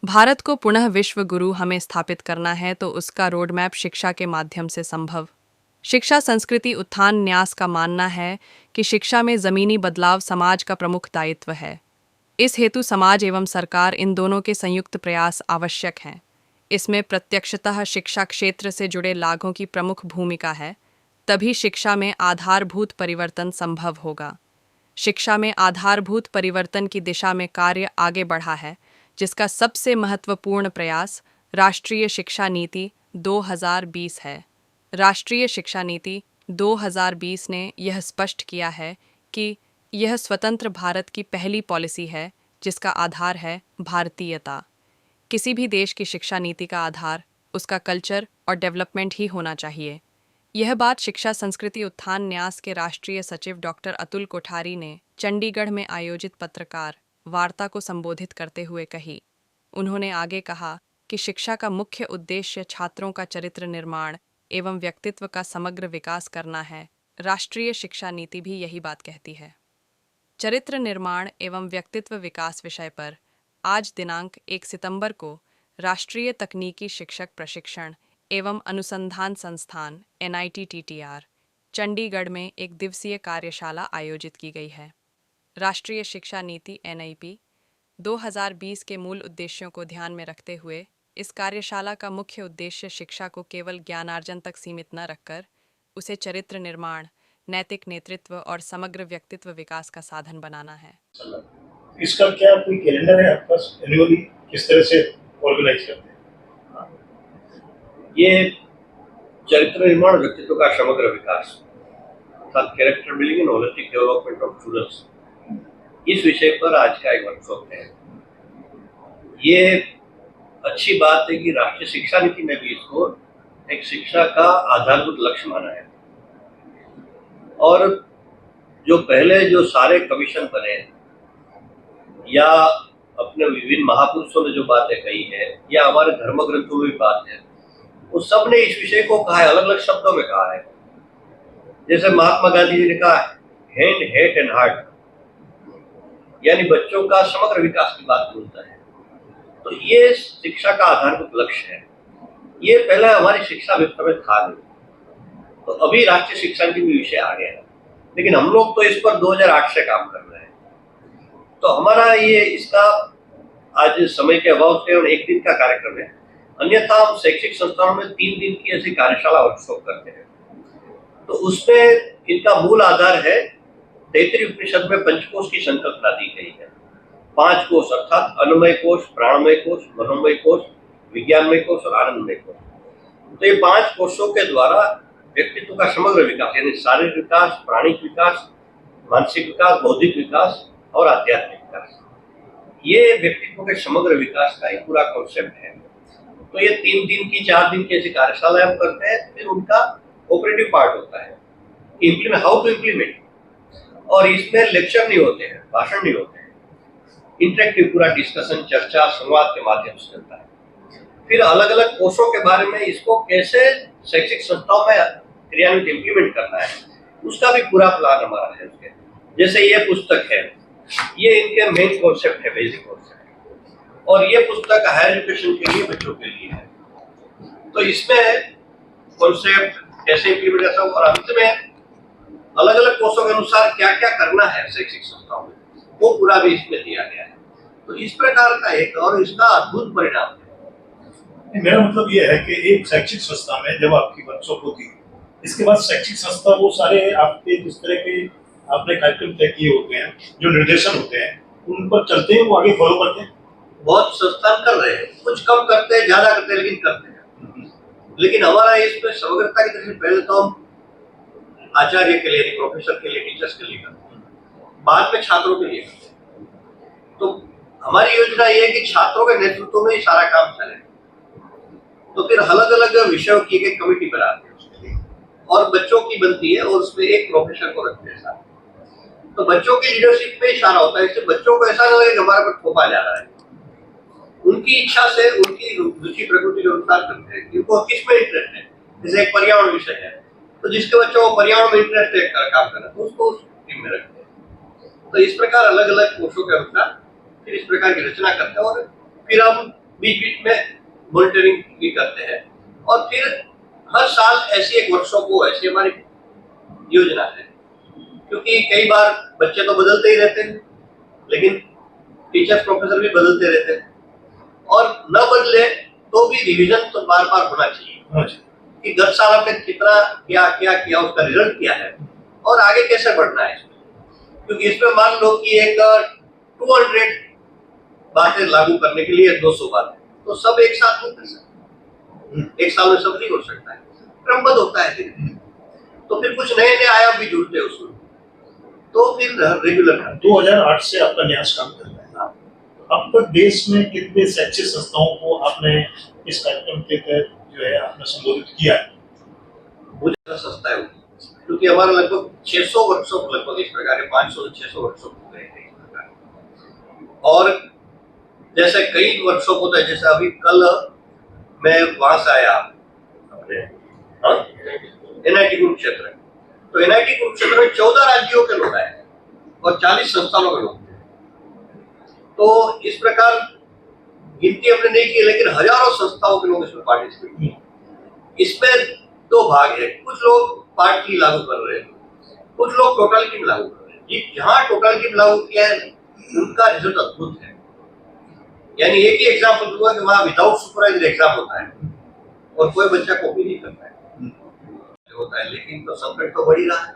भारत को पुनः विश्व गुरु हमें स्थापित करना है तो उसका रोडमैप शिक्षा के माध्यम से संभव। शिक्षा संस्कृति उत्थान न्यास का मानना है कि शिक्षा में जमीनी बदलाव समाज का प्रमुख दायित्व है। इस हेतु समाज एवं सरकार इन दोनों के संयुक्त प्रयास आवश्यक हैं। इसमें प्रत्यक्षतः शिक्षा क्षेत्र से जुड़े लागों की प्रमुख भूमिका है, तभी शिक्षा में आधारभूत परिवर्तन संभव होगा। शिक्षा में आधारभूत परिवर्तन की दिशा में कार्य आगे बढ़ा है, जिसका सबसे महत्वपूर्ण प्रयास राष्ट्रीय शिक्षा नीति 2020 है। राष्ट्रीय शिक्षा नीति 2020 ने यह स्पष्ट किया है कि यह स्वतंत्र भारत की पहली पॉलिसी है जिसका आधार है भारतीयता। किसी भी देश की शिक्षा नीति का आधार उसका कल्चर और डेवलपमेंट ही होना चाहिए। यह बात शिक्षा संस्कृति उत्थान न्यास के राष्ट्रीय सचिव डॉक्टर अतुल कोठारी ने चंडीगढ़ में आयोजित पत्रकार वार्ता को संबोधित करते हुए कही। उन्होंने आगे कहा कि शिक्षा का मुख्य उद्देश्य छात्रों का चरित्र निर्माण एवं व्यक्तित्व का समग्र विकास करना है। राष्ट्रीय शिक्षा नीति भी यही बात कहती है। चरित्र निर्माण एवं व्यक्तित्व विकास विषय पर आज दिनांक 1 सितंबर को राष्ट्रीय तकनीकी शिक्षक प्रशिक्षण एवं अनुसंधान संस्थान NITTTR चंडीगढ़ में एक दिवसीय कार्यशाला आयोजित की गई है। राष्ट्रीय शिक्षा नीति NIP 2020 के मूल उद्देश्यों को ध्यान में रखते हुए इस कार्यशाला का मुख्य उद्देश्य शिक्षा को केवल ज्ञानार्जन तक सीमित न रखकर उसे चरित्र निर्माण, नैतिक नेतृत्व और समग्र व्यक्तित्व विकास का साधन बनाना है। इसका क्या कोई कैलेंडर है आपके पास? एनुअली किस तरह से ऑर्गेनाइज करते हैं? ये चरित्र निर्माण, व्यक्तित्व का समग्र विकास अर्थात character building and holistic development of students, इस विषय पर आज का एक वर्कशॉप है। ये अच्छी बात है कि राष्ट्रीय शिक्षा नीति ने भी इसको एक शिक्षा का आधारभूत लक्ष्य माना है। और जो पहले जो सारे कमीशन बने या अपने विभिन्न महापुरुषों ने जो बातें कही है या हमारे धर्म ग्रंथों में भी बात है, वो सब ने इस विषय को कहा है, अलग अलग शब्दों में कहा है। जैसे महात्मा गांधी जी ने कहा हैंड, हेड एंड हार्ट, यानी बच्चों का समग्र विकास की बात बोलता है। तो ये शिक्षा का आधारभूत लक्ष्य है। ये पहले हमारी शिक्षा व्यवस्था में था नहीं, तो अभी राष्ट्रीय शिक्षा नीति में विषय आ गया है, लेकिन हम लोग तो इस पर 2008 से काम कर रहे हैं। तो हमारा ये इसका आज समय के अभाव से और एक दिन का कार्यक्रम है, अन्यथा हम शैक्षिक संस्थानों में 3 दिन की ऐसी कार्यशाला वर्कशॉप करते हैं। तो उसमें इनका मूल आधार है 33 उपनिषद में पंचकोश की संकल्पना दी गई है। 5 कोश अर्थात अन्नमय कोश, प्राणमय कोश, मनोमय कोश, विज्ञानमय कोश और आनंदमय कोश। तो ये 5 कोशों के द्वारा व्यक्तित्व का समग्र विकास यानी शारीरिक विकास, प्राणिक विकास, मानसिक विकास, बौद्धिक विकास और आध्यात्मिक विकास, ये व्यक्तित्व के समग्र विकास का एक पूरा कॉन्सेप्ट है। तो ये 3 दिन की 4 दिन की ऐसी कार्यशाला हम करते हैं। फिर उनका ऑपरेटिव पार्ट होता है, इम्प्लीमेंट, हाउ टू इम्प्लीमेंट। और इसमें लेक्चर नहीं होते हैं, भाषण नहीं होते हैं, इंटरेक्टिव पूरा डिस्कशन, चर्चा, संवाद के माध्यम से चलता है। फिर अलग अलग कोर्सों के बारे में इसको कैसे शैक्षिक संस्थाओं में क्रियान्वित इम्प्लीमेंट करना है, उसका भी पूरा प्लान हमारा है उसके। जैसे ये पुस्तक है, ये इनके मेन कॉन्सेप्ट है, बेसिक कॉन्सेप्ट, और ये पुस्तक हायर एजुकेशन के लिए, बच्चों के लिए है। तो इसमें कॉन्सेप्ट कैसे इम्प्लीमेंट करना और अंत में अलग अलग कोर्सों के अनुसार क्या क्या करना है शैक्षिक संस्थाओं में, वो पूरा भी इसमें दिया गया है। तो इस प्रकार का एक और इसका अद्भुत परिणाम है। मेरा मतलब ये है कि एक शैक्षिक संस्था में जब आपकी वर्कशॉप होती है, इसके बाद शैक्षिक संस्था वो सारे आपके जिस तरह के आपने कार्यक्रम तय किए होते हैं, जो निर्देशन होते हैं, उन पर चलते हैं, वो आगे फॉलो करते हैं। बहुत संस्थान कर रहे हैं, कुछ कम करते हैं, ज्यादा करते हैं, लेकिन करते हैं। लेकिन हमारा इसमें समग्रता की दृष्टि पहले तो हम आचार्य के लिए, प्रोफेसर के लिए, टीचर्स के लिए करते हैं, बाद में छात्रों के लिए करते हैं। तो हमारी योजना ये है कि छात्रों के नेतृत्व में ही सारा काम चले। तो फिर अलग अलग विषयों की एक कमेटी बनाते हैं उसके लिए, और बच्चों की बनती है, और उसमें एक प्रोफेसर को रखते हैं साथ। तो बच्चों की लीडरशिप में इशारा होता है, इससे बच्चों को ऐसा नहीं लगे कि हमारे पर थोपा जा रहा है। उनकी इच्छा से, उनकी रुचि प्रकृति के अनुसार करते हैं, इनको किसमें इंटरेस्ट है। जैसे एक पर्यावरण विषय है, तो जिसके बच्चों को पर्यावरण में इंटरेस्ट है काम करना, तो उसको उस टीम में रखते हैं। तो इस प्रकार अलग अलग कोर्सों के अनुसार फिर इस प्रकार की रचना करते हैं, और फिर हम बीच बीच में मॉनिटरिंग भी करते हैं। और फिर हर साल ऐसी एक वर्कशॉप हो, ऐसी हमारी योजना है। क्योंकि कई बार बच्चे तो बदलते ही रहते हैं, लेकिन टीचर्स प्रोफेसर भी बदलते रहते हैं, और न बदले तो भी रिवीजन तो बार बार होना चाहिए कि गत साल आपने कितना क्या क्या किया, उसका रिजल्ट क्या है और आगे कैसे बढ़ना है इसमें। क्योंकि इसमें मान लो कि एक 200 बातें लागू करने के लिए 200 बातें, तो सब एक साथ नहीं कर सकते, एक साल में सब नहीं हो सकता है, क्रमबद्ध होता है धीरे। तो फिर कुछ नए नए आयाम भी जुड़ते हैं उसमें, तो फिर रेगुलर 2008 से आपका न्यास काम कर रहा है। अब तक देश में कितने शैक्षिक संस्थाओं को आपने इस कार्यक्रम के तहत जो है आपने संबोधित किया है? मुझे संस्था है, क्योंकि हमारा लगभग 600 वर्कशॉप, लगभग इस प्रकार के 500 से 600 वर्कशॉप हो गए हैं इस प्रकार। और जैसे कई वर्कशॉप होता है, जैसे अभी कल मैं वहां से आया अपने NIT कुरुक्षेत्र, तो NIT कुरुक्षेत्र में 14 राज्यों के लोग आए और 40 संस्थानों के लोग थे। तो इस प्रकार गिनती हमने नहीं की, लेकिन हजारों संस्थाओं के लोग इसमें पार्टिसिपेट किए। इसमें दो भाग है, कुछ लोग पार्टली लागू कर रहे हैं, कुछ लोग टोटलिटी लागू कर रहे हैं। जहां टोटलिटी लागू किया है उनका रिजल्ट अद्भुत है। यानी एक ही एग्जाम्पल दूंगा कि वहां विदाउट सुपरवाइजर एग्जाम होता है और कोई बच्चा कॉपी नहीं करता है होता है, लेकिन तो संकट तो बढ़ ही रहा है।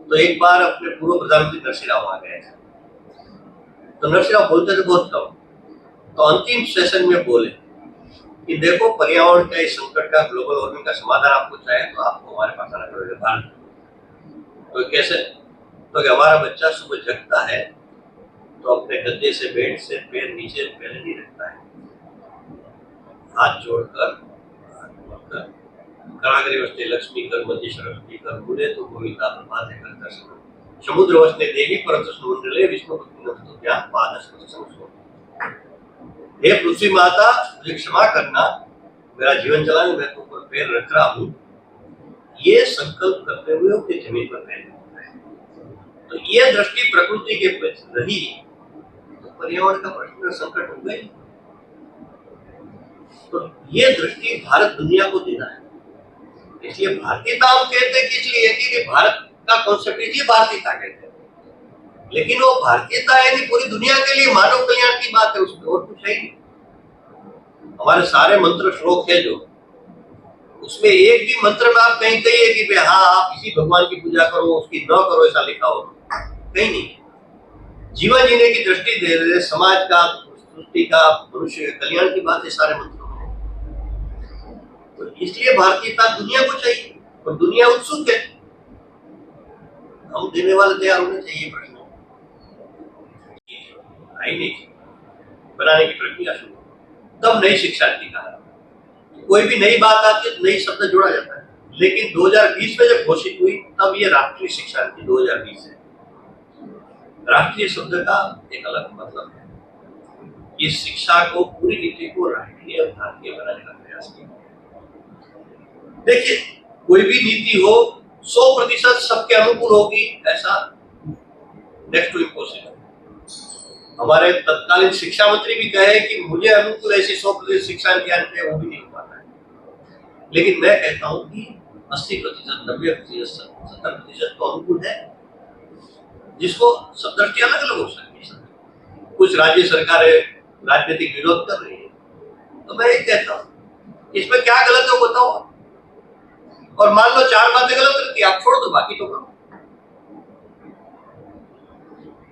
तो एक बार अपने पूर्व प्रधानमंत्री नरसिंह राव आ गए, तो नरसिंह राव बोलते थे बहुत कम, तो अंतिम सेशन में बोले कि देखो पर्यावरण का इस संकट का, ग्लोबल वार्मिंग का समाधान आपको चाहिए तो आपको हमारे पास आना पड़ेगा भारत। तो कैसे? तो कि हमारा बच्चा सुबह जगता है तो अपने गद्दे से, बेड से पैर नीचे पहले नहीं रखता है, हाथ जोड़कर कराग्रे वस्ते लक्ष्मी कर, मध्य सरस्वती कर, मुझे तो गोविंदा प्रभाते कर दर्शन, समुद्र वस्ते देवी परत समुद्रले विष्णु भक्ति ज्ञान पाद। हे पृथ्वी माता, मुझे क्षमा करना, मेरा जीवन चलाने मैं तुम पर पैर रख रहा हूँ, ये संकल्प करते हुए उसके जमीन पर पैर रखता है। तो ये दृष्टि प्रकृति के प्रति रही तो पर्यावरण का प्रश्न संकट हो गई। तो ये दृष्टि भारत दुनिया को देना है। इसलिए भारतीयता हम कहते हैं इसलिए कि भारत का कॉन्सेप्ट इसलिए भारतीयता कहते हैं, लेकिन वो भारतीयता है नहीं, पूरी दुनिया के लिए मानव कल्याण की बात है, उसमें और कुछ है नहीं। हमारे सारे मंत्र श्लोक है जो, उसमें एक भी मंत्र में आप कहीं कहिए कि हाँ आप इसी भगवान की पूजा करो, उसकी न करो, ऐसा लिखा हो, कहीं नहीं। जीवन जीने की दृष्टि दे रहे, समाज का, सृष्टि का, मनुष्य के कल्याण की बात है सारे मंत्रों में। तो इसलिए भारतीयता दुनिया को चाहिए और दुनिया उत्सुक है, हम देने वाले तैयार होने चाहिए। प्रश्न आई नहीं, बनाने की प्रक्रिया शुरू, तब नई शिक्षा नीति का कोई भी नई बात आती है तो नई शब्द जोड़ा जाता है। लेकिन 2020 में जब घोषित हुई तब ये राष्ट्रीय शिक्षा नीति 2020 है। राष्ट्रीय शब्द का एक अलग मतलब है। इस शिक्षा को, पूरी नीति को राष्ट्रीय और भारतीय बनाने का प्रयास किया। देखिए, कोई भी नीति हो 100% सबके अनुकूल होगी ऐसा नेक्स्ट टू इम्पॉसिबल। हमारे तत्कालीन शिक्षा मंत्री भी कहे कि मुझे अनुकूल ऐसी 100% शिक्षा नीति आनी चाहिए, वो भी नहीं हो पाता है। लेकिन मैं कहता हूं कि 80%, 90%, 70% तो अनुकूल है, जिसको सब दृष्टि अलग अलग हो सकती है। कुछ राज्य सरकारें राजनीतिक विरोध कर रही है, तो मैं ये कहता हूँ इसमें क्या गलत है बताओ, और मान लो 4 बातें गलत रहती है, आप छोड़ दो, बाकी तो करो।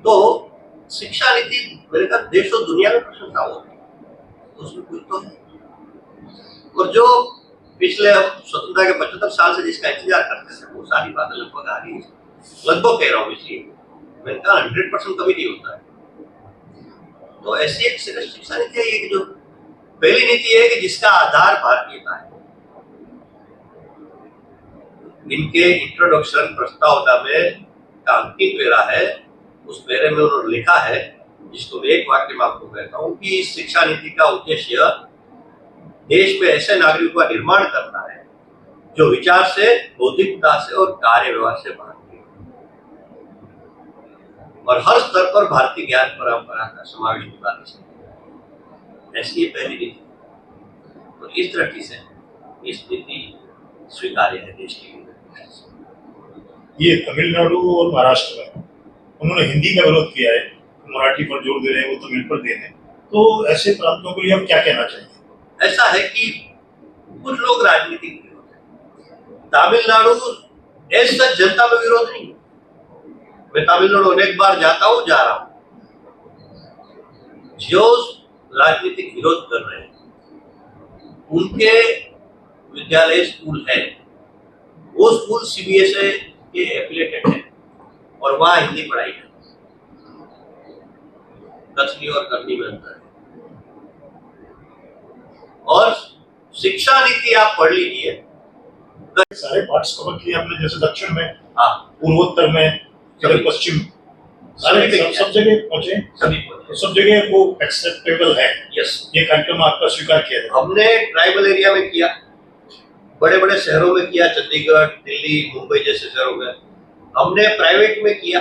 तो शिक्षा नीति मेरे का देश और दुनिया में प्रशंसा होती है, तो उसमें कुछ तो है। और जो पिछले स्वतंत्रता के 75 साल से जिसका इंतजार करते थे, वो सारी बातें लगभग आ रही है। लगभग कह रहा हूँ, इसलिए मैंने कहा 100% कभी नहीं होता है। तो ऐसी एक श्रेष्ठ शिक्षा नीति है कि जो पहली नीति है कि जिसका आधार भारतीयता है। इनके इंट्रोडक्शन प्रस्तावना में का अंतिम पेरा है, उस पेरे में उन्होंने लिखा है, जिसको मैं एक वाक्य में आपको कहता हूँ कि इस शिक्षा नीति का उद्देश्य देश में ऐसे नागरिकों का निर्माण करना है जो विचार से, बौद्धिकता से और कार्य व्यवहार से भारतीय और हर स्तर पर भारतीय ज्ञान परंपरा का समावेश होता है। ऐसी ये पहली नीति। तो इस दृष्टि से इस नीति स्वीकार्य है देश के लिए। ये तमिलनाडु और महाराष्ट्र में उन्होंने हिंदी का विरोध किया है, मराठी पर जोर दे रहे हैं, वो तमिल पर दे रहे हैं, तो ऐसे प्रांतों के लिए आप क्या कहना चाहेंगे? ऐसा है कि कुछ लोग राजनीतिक विरोध है। तमिलनाडु ऐसा जनता में विरोध नहीं है। मैं तमिलनाडु अनेक बार जाता हूँ, जा रहा हूँ। जो राजनीतिक विरोध कर रहे हैं उनके विद्यालय स्कूल है, वो स्कूल सीबीएसई के एफिलिएटेड है और वहां हिंदी पढ़ाई है। कथनी और करनी में अंतर है। और शिक्षा नीति आप पढ़ लीजिए, सारे पार्ट्स कवर किए आपने, जैसे दक्षिण में, हाँ, पूर्वोत्तर में, इधर पश्चिम, सारे सब जगह पहुंचे, तो सब जगह वो एक्सेप्टेबल है। यस, ये कार्यक्रम आपका स्वीकार किया है। हमने ट्राइबल एरिया में किया, बड़े बड़े शहरों में किया, चंडीगढ़, दिल्ली, मुंबई जैसे शहरों में। हमने प्राइवेट में किया,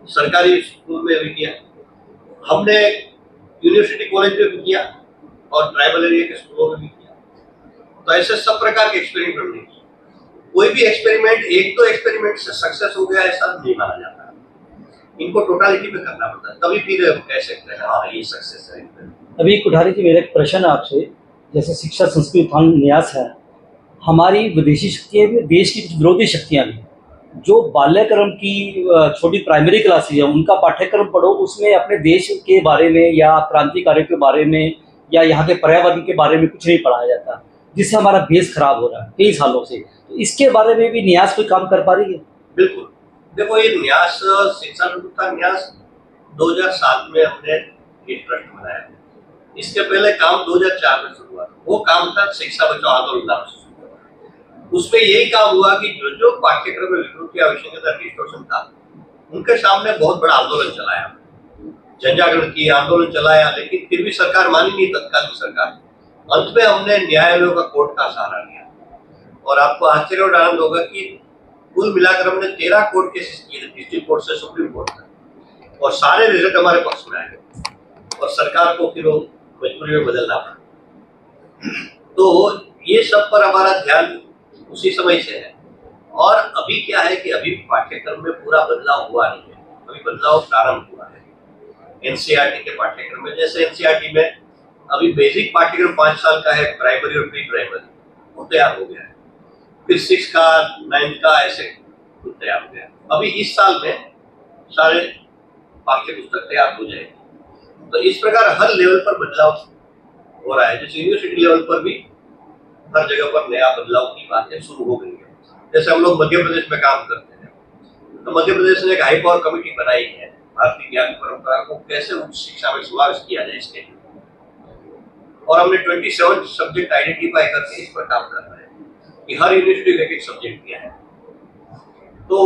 सरकारी स्कूल में भी किया, हमने यूनिवर्सिटी कॉलेज में भी किया और ट्राइबल एरिया के स्कूलों में भी किया। तो ऐसे सब प्रकार के एक्सपेरिमेंट हमने किए। कोई भी एक्सपेरिमेंट एक तो एक्सपेरिमेंट से सक्सेस हो गया ऐसा नहीं माना जाता, इनको टोटालिटी में करना पड़ता है, तभी फिर कह सकते हैं हाँ ये सक्सेस है। अभी कोठारी जी, मेरा एक प्रश्न है आपसे, जैसे शिक्षा संस्कृति उत्थान न्यास है, हमारी विदेशी शक्तियाँ भी, देश की कुछ विरोधी शक्तियाँ भी, जो बाल्यक्रम की छोटी प्राइमरी क्लासेज है उनका पाठ्यक्रम पढ़ो, उसमें अपने देश के बारे में या क्रांतिकारियों के बारे में या यहाँ के पर्यावरण के बारे में कुछ नहीं पढ़ाया जाता, जिससे हमारा बेस खराब हो रहा है कई सालों से। तो इसके बारे में भी न्यास कोई काम कर पा रही है? बिल्कुल, देखो ये न्यास, शिक्षा उत्थान न्यास 2007 में हमने ये ट्रस्ट बनाया। इसके पहले काम 2004 में शुरू हुआ। वो काम था शिक्षा बचाओ आंदोलन नाम से शुरू हुआ। उसमें यही काम हुआ कि जो जो पाठ्यक्रम में विकृति आवश्यकता डिस्टोर्शन था, उनके सामने बहुत बड़ा आंदोलन चलाया, जनजागरण की आंदोलन चलाया, लेकिन फिर भी सरकार मानी नहीं, तत्काल की सरकार। अंत में हमने न्यायालयों का कोर्ट का सहारा लिया और आपको आश्चर्य और आनंद होगा कि कुल मिलाकर हमने 13 कोर्ट केसेस किए, डिस्ट्रिक्ट कोर्ट से सुप्रीम कोर्ट तक, और सारे रिजल्ट हमारे पक्ष में आए और सरकार को फिर मजबूरी में बदलना पड़ा। तो ये सब पर हमारा ध्यान उसी समय से है। और अभी क्या है कि अभी पाठ्यक्रम में पूरा बदलाव हुआ नहीं है, अभी बदलाव प्रारंभ हुआ है एनसीईआरटी के पाठ्यक्रम में। जैसे एनसीईआरटी में अभी बेसिक पाठ्यक्रम 5 साल का है, प्राइमरी और प्री प्राइमरी, वो तैयार हो गया है। फिर 6 का, 9 का, ऐसे तैयार हो गया। अभी इस साल में सारे पाठ्य पुस्तक तैयार हो जाएगी। तो इस प्रकार हर लेवल पर बदलाव हो रहा है। जैसे यूनिवर्सिटी लेवल पर भी हर जगह पर नया बदलाव की बातें शुरू हो गई है। जैसे हम लोग मध्य प्रदेश में काम करते हैं, तो मध्य प्रदेश ने एक हाई पावर कमेटी बनाई है, भारतीय ज्ञान परंपरा को कैसे उच्च शिक्षा में समावेश किया जाए इसके लिए। और हमने 27 सब्जेक्ट आइडेंटिफाई करके इस पर काम कर रहे हैं कि हर यूनिवर्सिटी में एक सब्जेक्ट दिया है। तो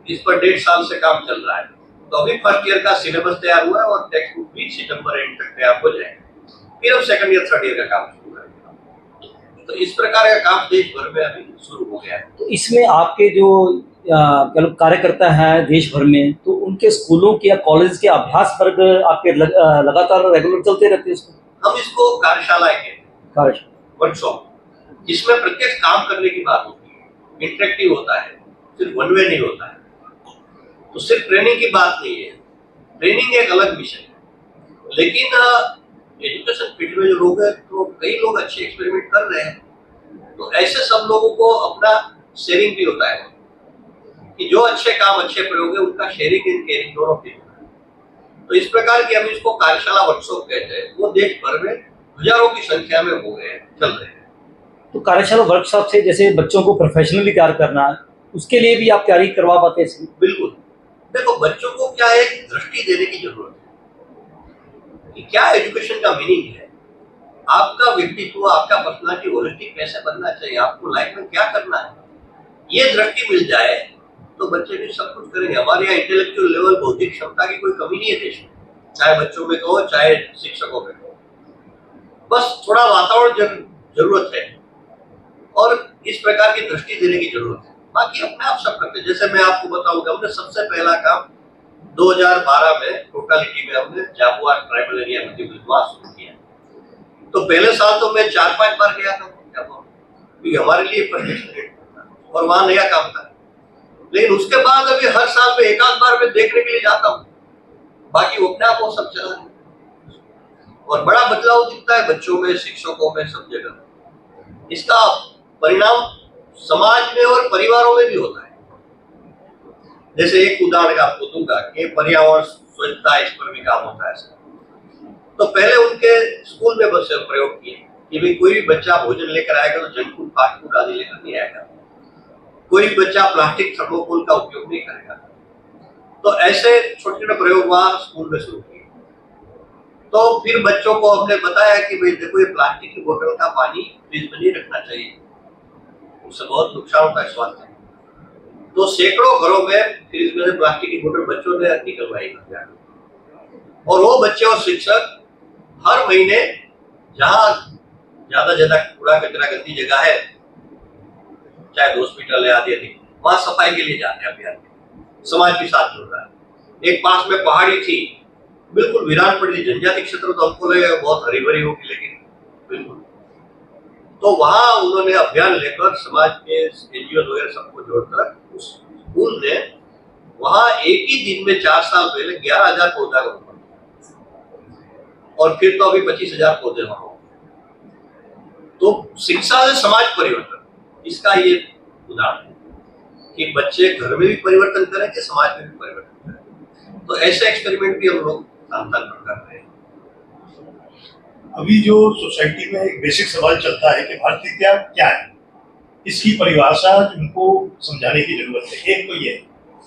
इस पर 1.5 साल से काम चल रहा है। तो अभी फर्स्ट ईयर का सिलेबस तैयार हुआ है और टेक्स्ट बुक भी सितंबर एंड तक तैयार हो जाएगा। फिर हम सेकंड ईयर, थर्ड ईयर का काम शुरू करेंगे। तो इस प्रकार का काम देश भर में अभी शुरू हो गया है। तो इसमें आपके जो कार्यकर्ता हैं देश भर में, तो उनके स्कूलों के या कॉलेज के अभ्यास वर्ग आपके लगातार रेगुलर चलते रहते हैं? हम इसको कार्यशालाएं कहते हैं, वर्कशॉप, जिसमें प्रत्यक्ष काम करने की बात होती है, इंटरेक्टिव होता है, सिर्फ वन वे नहीं होता है। तो सिर्फ ट्रेनिंग की बात नहीं है, ट्रेनिंग एक अलग विषय है। लेकिन एजुकेशन फील्ड में जो लोग हैं, तो कई लोग अच्छे एक्सपेरिमेंट कर रहे हैं। तो ऐसे सब लोगों को अपना शेयरिंग भी होता है कि जो अच्छे काम, अच्छे प्रयोग है, उनका शेयरिंग एंड केयरिंग दोनों भी होता है। तो इस प्रकार की हम इसको कार्यशाला वर्कशॉप कहते हैं। वो देश भर में हजारों की संख्या में हो गए, चल रहे हैं। तो कार्यशाला वर्कशॉप से जैसे बच्चों को प्रोफेशनली तैयार करना, उसके लिए भी आप तैयारी करवा पाते हैं? बिल्कुल। देखो, बच्चों को क्या है, दृष्टि देने की जरूरत है कि क्या एजुकेशन का मीनिंग है, आपका व्यक्तित्व, आपका पर्सनालिटी होलिस्टिक कैसे बनना चाहिए, आपको लाइफ में क्या करना है, ये दृष्टि मिल जाए तो बच्चे भी सब कुछ करेंगे। हमारे यहाँ इंटेलेक्चुअल लेवल, बौद्धिक क्षमता की कोई कमी नहीं है देश में, चाहे बच्चों में कहो, चाहे शिक्षकों में कहो। बस थोड़ा वातावरण जरूरत है और इस प्रकार की दृष्टि देने की जरूरत है। बाकी अपने आप सब करते हैं। जैसे मैं आपको बताऊंगा, हमने सबसे पहला काम 2012 में टोटालिटी में हमने जाबुआ ट्राइबल एरिया में वहां शुरू किया। तो पहले साल तो मैं 4-5 बार गया था क्योंकि हमारे लिए प्रोजेक्ट और वहां नया काम था। लेकिन उसके बाद अभी हर साल में एक आध बार मैं देखने के लिए जाता हूँ, बाकी अपने आप वो सब चला है और बड़ा बदलाव दिखता है बच्चों में, शिक्षकों में, सब जगह। इसका परिणाम समाज में और परिवारों में भी होता है। जैसे एक उदाहरण आपको दूंगा कि पर्यावरण स्वच्छता इस पर भी काम होता है। तो पहले उनके स्कूल में बस प्रयोग किए कि भाई कोई भी बच्चा भोजन लेकर आएगा तो जंक फूड, फास्ट फूड आदि लेकर नहीं आएगा, कोई बच्चा प्लास्टिक थर्मोकोल का उपयोग नहीं करेगा। तो ऐसे छोटे छोटे प्रयोग वहां स्कूल में शुरू किए। तो फिर बच्चों को हमने बताया कि भाई देखो ये प्लास्टिक की बोतल का पानी फ्रिज में नहीं रखना चाहिए, उससे बहुत नुकसान होता है स्वास्थ्य। तो सैकड़ों घरों में फ्रिज में से प्लास्टिक की बोतल बच्चों ने निकलवाई और वो बच्चे और शिक्षक हर महीने जहाँ ज्यादा कूड़ा कचरा गंदी जगह है, चाहे हॉस्पिटल है आदि आदि, वहां सफाई के लिए जाते हैं अभियान में, समाज के साथ जुड़ रहा है। एक पास में पहाड़ी थी, बिल्कुल वीरान पड़ी थी, जनजाति क्षेत्र तो हमको लगे बहुत हरी भरी होगी, लेकिन बिल्कुल। तो वहां उन्होंने अभियान लेकर समाज के एनजीओ वगैरह सबको जोड़कर उस स्कूल ने वहां एक ही दिन में 4 साल पहले 11,000 पौधा रोपण और फिर तो अभी 25,000 पौधे वहां। तो शिक्षा से समाज परिवर्तन, इसका ये उदाहरण है कि बच्चे घर में भी परिवर्तन करें कि समाज में भी परिवर्तन करें। तो ऐसे एक्सपेरिमेंट भी हम लोग साल-साल कर रहे हैं। अभी जो सोसाइटी में एक बेसिक सवाल चलता है कि भारतीयता क्या है, इसकी परिभाषा उनको समझाने की जरूरत है। एक तो ये,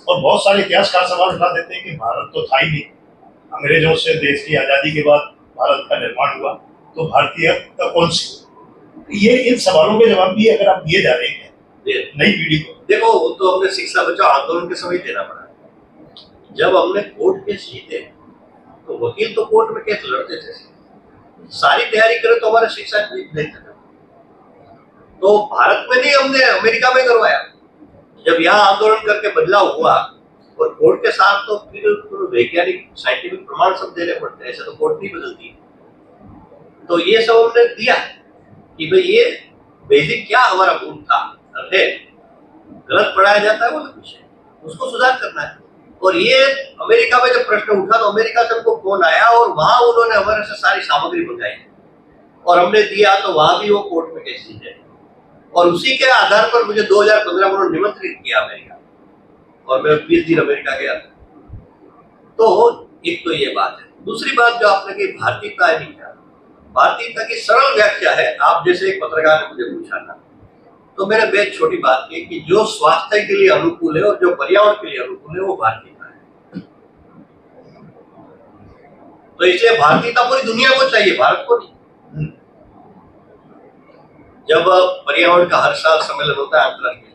और बहुत सारे इतिहासकार सवाल उठा देते हैं कि भारत तो था ही नहीं, अंग्रेजों से देश की आजादी के बाद भारत का निर्माण हुआ, तो भारतीयता कौन सी। ये इन सवालों के जवाब भी अगर आप दिए जा रहे हैं नई पीढ़ी को, देखो वो तो हमने शिक्षा बचाओ आंदोलन के समय देना पड़ा। जब हमने कोर्ट केस जीते तो वकील तो कोर्ट में केस लड़ते थे, सारी तैयारी करें तो हमारा शिक्षा नहीं था। तो भारत में नहीं, हमने अमेरिका में करवाया। जब यहाँ आंदोलन करके बदलाव हुआ और कोर्ट के साथ तो फिर वैज्ञानिक साइंटिफिक प्रमाण सब देने पड़ते हैं, ऐसे तो कोर्ट नहीं बदलती। तो ये सब हमने दिया कि भाई ये बेसिक क्या हमारा भूल था, है गलत पढ़ाया जाता है वो विषय, उसको सुधार करना है। और ये अमेरिका में जब प्रश्न उठा तो अमेरिका से हमको फोन आया और वहां उन्होंने हमारे से सारी सामग्री मंगाई और हमने दिया, तो वहां भी वो कोर्ट में केस दी जाए। और उसी के आधार पर मुझे 2015 में उन्होंने निमंत्रित किया अमेरिका, और मैं 20 दिन अमेरिका गया था। तो एक तो ये बात है। दूसरी बात जो आपने कही भारतीयता है, क्या भारतीयता की सरल व्याख्या है, आप जैसे एक पत्रकार ने मुझे पूछा था, तो मैंने बेहद छोटी बात की कि जो स्वास्थ्य के लिए अनुकूल है और जो पर्यावरण के लिए अनुकूल है वो भारतीयता है। तो इसलिए भारतीयता पूरी दुनिया को चाहिए, भारत को नहीं। जब पर्यावरण का हर साल सम्मेलन होता है अंतर्राष्ट्रीय,